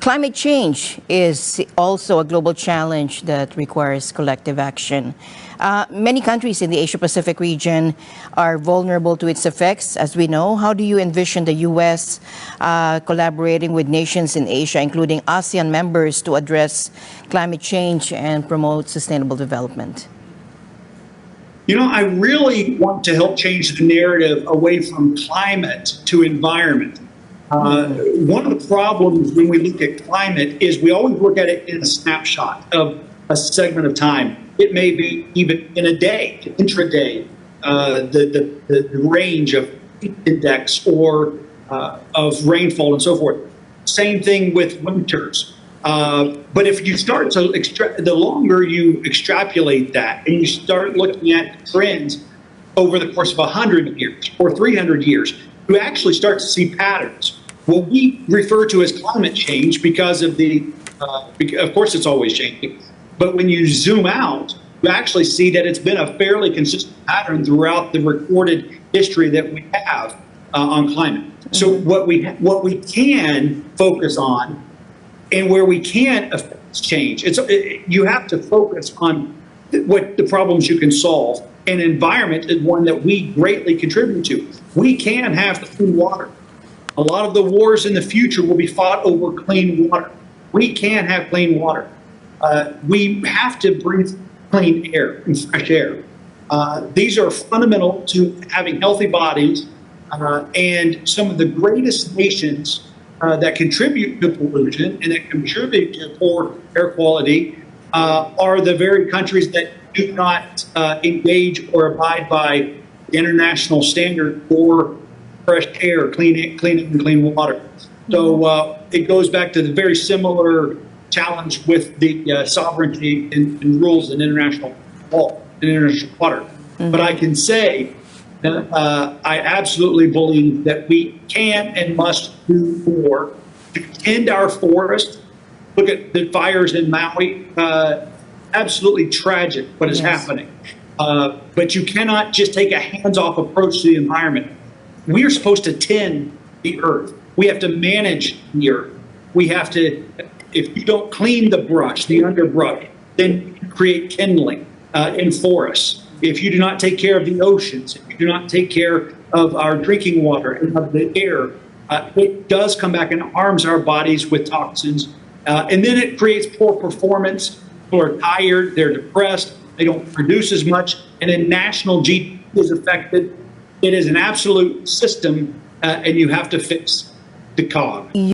Climate change is also a global challenge that requires collective action. Many countries in the Asia-Pacific region are vulnerable to its effects, as we know. How do you envision the U.S. Collaborating with nations in Asia, including ASEAN members, to address climate change and promote sustainable development? You know, I really want to help change the narrative away from climate to environment. One of the problems when we look at climate is we always look at it in a snapshot of a segment of time. It may be even in a day, intraday, the range of index or of rainfall and so forth. Same thing with winters. But if you start to the longer you extrapolate that and you start looking at trends over the course of 100 years or 300 years, you actually start to see patterns. What we refer to as climate change because of of course it's always changing, but when you zoom out, you actually see that it's been a fairly consistent pattern throughout the recorded history that we have on climate. So what we can focus on and where we can affect change, you have to focus on what the problems you can solve. And environment is one that we greatly contribute to. We can have clean water. A lot of the wars in the future will be fought over clean water. We can have clean water. We have to breathe clean air and fresh air. These are fundamental to having healthy bodies, and some of the greatest nations that contribute to pollution and that contribute to poor air quality are the very countries that do not engage or abide by the international standard for fresh air, clean water. So it goes back to the very similar challenge with the sovereignty and rules in international law, in international water. But I can say that I absolutely believe that we can and must do more to tend our forest. Look at the fires in Maui. Absolutely tragic what is happening. But you cannot just take a hands-off approach to the environment. We are supposed to tend the earth. We have to manage the earth. We have to, if you don't clean the brush, the underbrush, then you create kindling in forests. If you do not take care of the oceans, if you do not take care of our drinking water and of the air, it does come back and harms our bodies with toxins. And then it creates poor performance. People are tired, they're depressed, they don't produce as much, and then national GDP is affected. It is an absolute system, and you have to fix the cog.